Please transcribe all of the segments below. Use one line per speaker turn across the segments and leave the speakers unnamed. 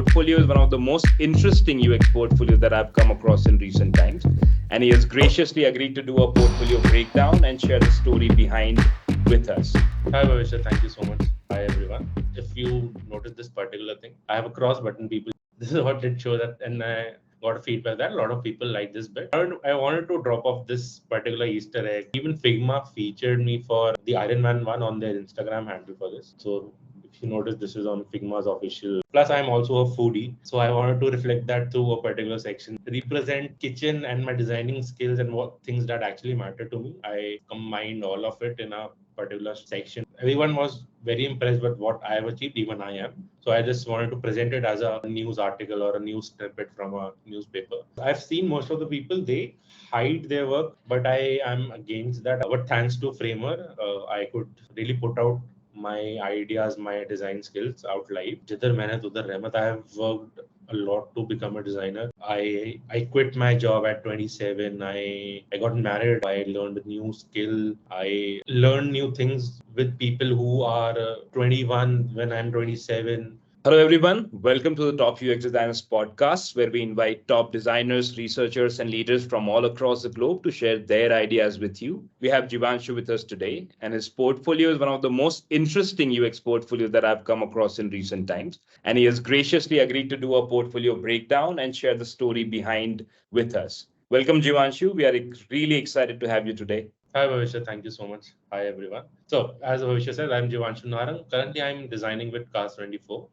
portfolio is one of the most interesting UX portfolios that I've come across in recent times. And he has graciously agreed to do a portfolio breakdown and share the story behind with us.
Hi Bhavishya, thank you so much. Hi everyone. If you notice this particular thing, I have a cross button people. This is what did show that, and I got a feedback that a lot of people like this bit. I wanted to drop off this particular Easter egg. Even Figma featured me for the Iron Man one on their Instagram handle for this. So if you notice, this is on Figma's official. Plus, I'm also a foodie, so I wanted to reflect that through a particular section. Represent kitchen and my designing skills and what things that actually matter to me. I combined all of it in a particular section. Everyone was very impressed with what I have achieved, even I am. So I just wanted to present it as a news article or a news snippet from a newspaper. I've seen most of the people, they hide their work, but I am against that. But thanks to Framer, I could really put out my ideas, my design skills out live. Jidhar mehnat udhar rehmat. I have worked a lot to become a designer. I quit my job at 27. I got married. I learned a new skill. I learned new things with people who are 21 when I'm 27.
Hello, everyone. Welcome to the Top UX Designers podcast, where we invite top designers, researchers, and leaders from all across the globe to share their ideas with you. We have Jeevanshu with us today, and his portfolio is one of the most interesting UX portfolios that I've come across in recent times. And he has graciously agreed to do a portfolio breakdown and share the story behind with us. Welcome, Jeevanshu. We are really excited to have you today.
Hi Bhavishya, thank you so much. Hi everyone. So as Bhavishya said, I'm Jeevanshu Narang. Currently, I'm designing with Cars24.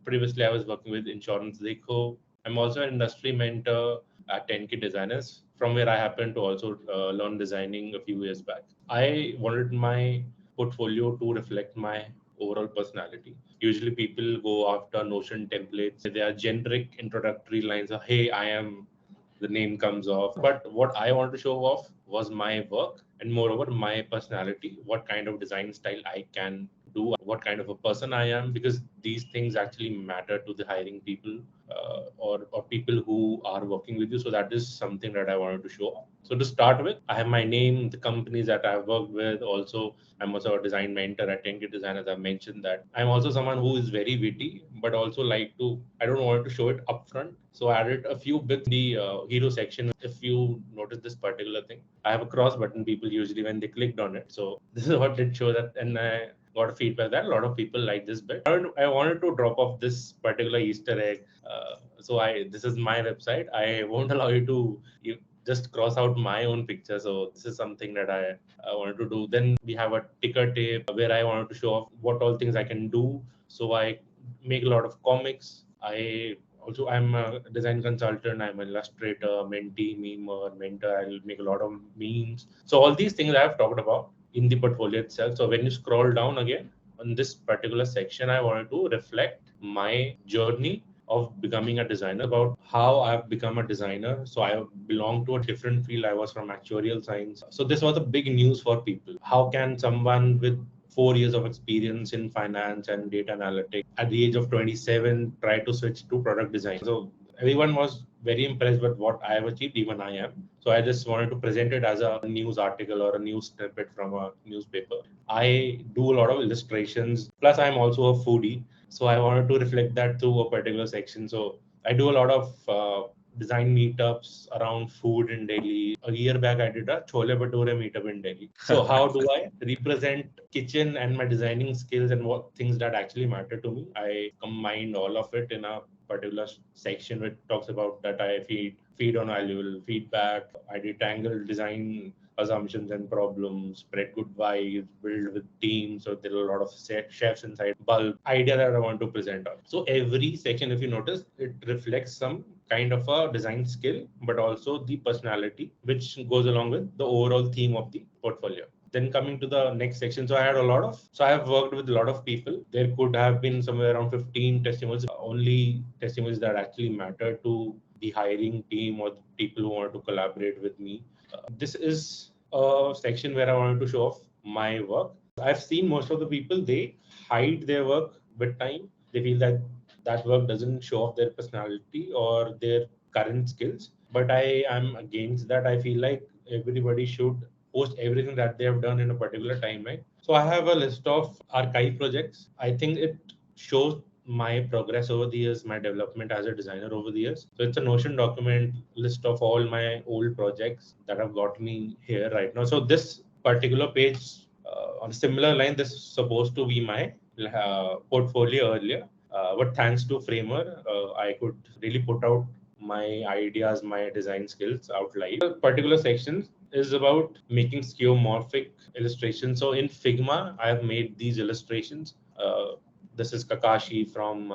Previously, I was working with Insurance Dekho. I'm also an industry mentor at 10K Designers, from where I happened to also learn designing a few years back. I wanted my portfolio to reflect my overall personality. Usually, people go after Notion templates. They are generic introductory lines of, hey, I am, the name comes off. But what I wanted to show off was my work and moreover my personality, what kind of design style I can do, what kind of a person I am, because these things actually matter to the hiring people or people who are working with you. So that is something that I wanted to show off. So to start with, I have my name, the companies that I've worked with. Also, I'm also a design mentor at 10K Design, as I mentioned that. I'm also someone who is very witty, but also like to, I don't want to show it upfront. So I added a few bits in the hero section. If you notice this particular thing, I have a cross button people usually when they clicked on it. So this is what did show that, and I got a feedback that a lot of people like this bit. I wanted to drop off this particular Easter egg. This is my website. I won't allow you to just cross out my own picture. So this is something that I wanted to do. Then we have a ticker tape where I wanted to show off what all things I can do. So I make a lot of comics. I'm a design consultant. I'm an illustrator, mentee, memer, mentor. I'll make a lot of memes. So all these things I have talked about in the portfolio itself. So when you scroll down again on this particular section, I wanted to reflect my journey of becoming a designer, about how I've become a designer. So I belong to a different field. I was from actuarial science. So this was a big news for people. How can someone with 4 years of experience in finance and data analytics at the age of 27 try to switch to product design? So everyone was very impressed with what I have achieved, even I am. So I just wanted to present it as a news article or a news snippet from a newspaper. I do a lot of illustrations. Plus, I'm also a foodie. So I wanted to reflect that through a particular section. So I do a lot of design meetups around food in Delhi. A year back, I did a Chole Bhature meetup in Delhi. So how do I represent kitchen and my designing skills and what things that actually matter to me? I combined all of it in a particular section which talks about that I feed on valuable feedback. I detangle design assumptions and problems, spread good vibes, build with teams. So there are a lot of chefs inside bulb idea that I want to present on. So every section, if you notice, it reflects some kind of a design skill, but also the personality, which goes along with the overall theme of the portfolio. Then coming to the next section, so I have worked with a lot of people. There could have been somewhere around 15 testimonials, only testimonials that actually matter to the hiring team or the people who want to collaborate with me. This is a section where I wanted to show off my work. I've seen most of the people, they hide their work with time. They feel that that work doesn't show off their personality or their current skills. But I am against that. I feel like everybody should post everything that they have done in a particular timeline. So I have a list of archive projects. I think it shows my progress over the years, my development as a designer over the years. So it's a Notion document list of all my old projects that have got me here right now. So this particular page, on a similar line, this is supposed to be my portfolio earlier. But thanks to Framer, I could really put out my ideas, my design skills out live. A particular section is about making skeuomorphic illustrations. So in Figma, I have made these illustrations. This is Kakashi from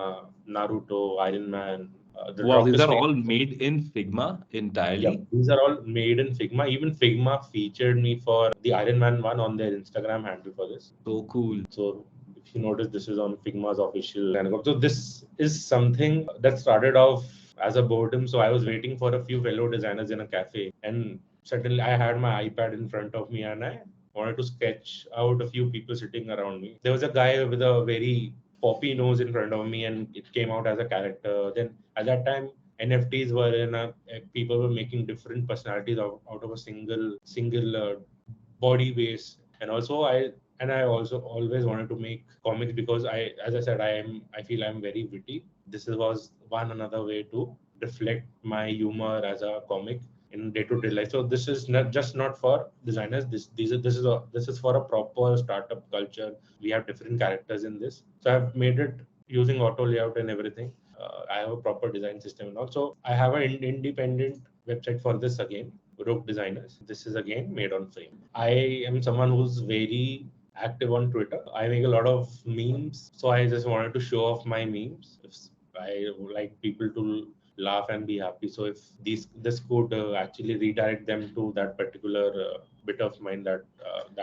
Naruto, Iron Man. The
Wow,
Doctor
these are
Strange.
all made in Figma
Yeah,
entirely.
these are all made in Figma. Even Figma featured me for the Iron Man one on their Instagram handle for this.
So cool.
So if you notice, this is on Figma's official account. So this is something that started off as a boredom. So I was waiting for a few fellow designers in a cafe, and suddenly I had my iPad in front of me, and I wanted to sketch out a few people sitting around me. There was a guy with a very poppy nose in front of me, and it came out as a character. Then at that time, NFTs were in people were making different personalities out of a single body base. And also I also always wanted to make comics because as I said, I feel I'm very witty. This was one another way to reflect my humor as a comic in day-to-day life. So this is not for designers. This is for a proper startup culture. We have different characters in this. So I've made it using auto layout and everything. I have a proper design system, and also I have an independent website for this again, Rogue Designers. This is again made on Frame. I am someone who's very active on Twitter. I make a lot of memes, so I just wanted to show off my memes. I would like people to laugh and be happy. So if this could actually redirect them to that particular bit of mine, that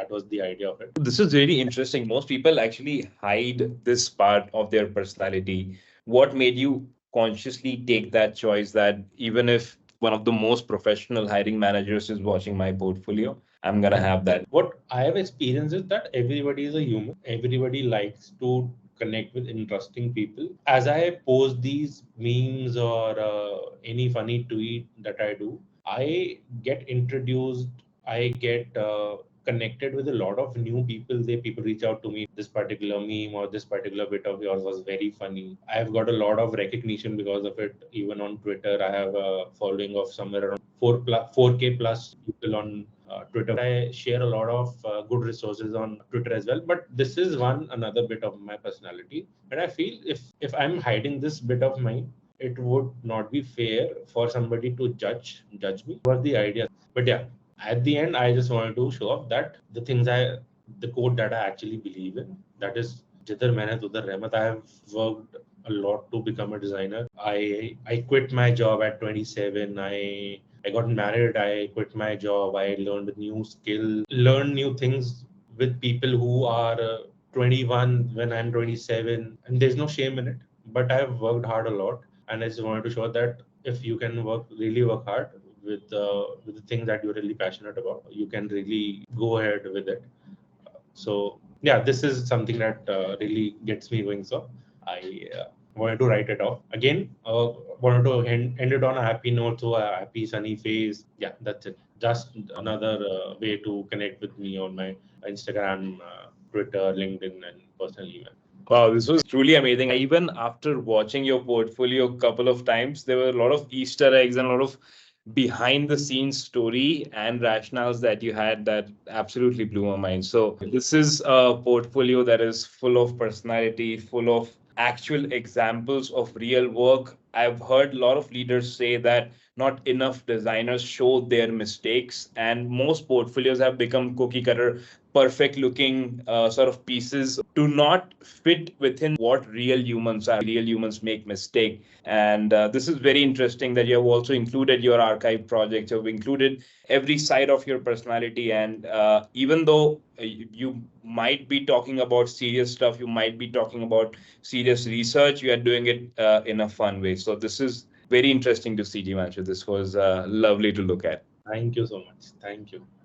was the idea of it.
This is really interesting. Most people actually hide this part of their personality. What made you consciously take that choice that even if one of the most professional hiring managers is watching my portfolio, I'm gonna have that?
What I have experienced is that everybody is a human. Everybody likes to connect with interesting people. As I post these memes or any funny tweet that I do, I get introduced, I get connected with a lot of new people. People reach out to me. This particular meme or this particular bit of yours was very funny. I've got a lot of recognition because of it. Even on Twitter, I have a following of somewhere around 4K plus people on Twitter. I share a lot of good resources on Twitter as well. But this is another bit of my personality, and I feel if I'm hiding this bit of mine, it would not be fair for somebody to judge me for the idea. But yeah, at the end, I just wanted to show off that the code that I actually believe in, that is jidhar mehnat udhar rehmat. I have worked a lot to become a designer. I quit my job at 27. I got married. I quit my job. I learned new skill, learned new things with people who are 21 when I'm 27, and there's no shame in it. But I've worked hard a lot, and I just wanted to show that if you can really work hard with the things that you're really passionate about, you can really go ahead with it. So yeah, this is something that really gets me going. So I wanted to write it off again. Wanted to end it on a happy note, so a happy sunny face. Yeah, that's it. Just another way to connect with me on my Instagram, Twitter, LinkedIn, and personal email.
Wow, this was truly amazing. Even after watching your portfolio a couple of times, there were a lot of Easter eggs and a lot of behind the scenes story and rationales that you had that absolutely blew my mind. So, this is a portfolio that is full of personality, full of actual examples of real work. I've heard a lot of leaders say that not enough designers show their mistakes, and most portfolios have become cookie cutter, perfect looking sort of pieces do not fit within what real humans are. Real humans make mistake, and this is very interesting that you have also included your archive projects. You've included every side of your personality, and even though you might be talking about serious stuff, you might be talking about serious research, you are doing it in a fun way. So this is very interesting to see, Jeevanshu. This was lovely to look at.
Thank you so much. Thank you.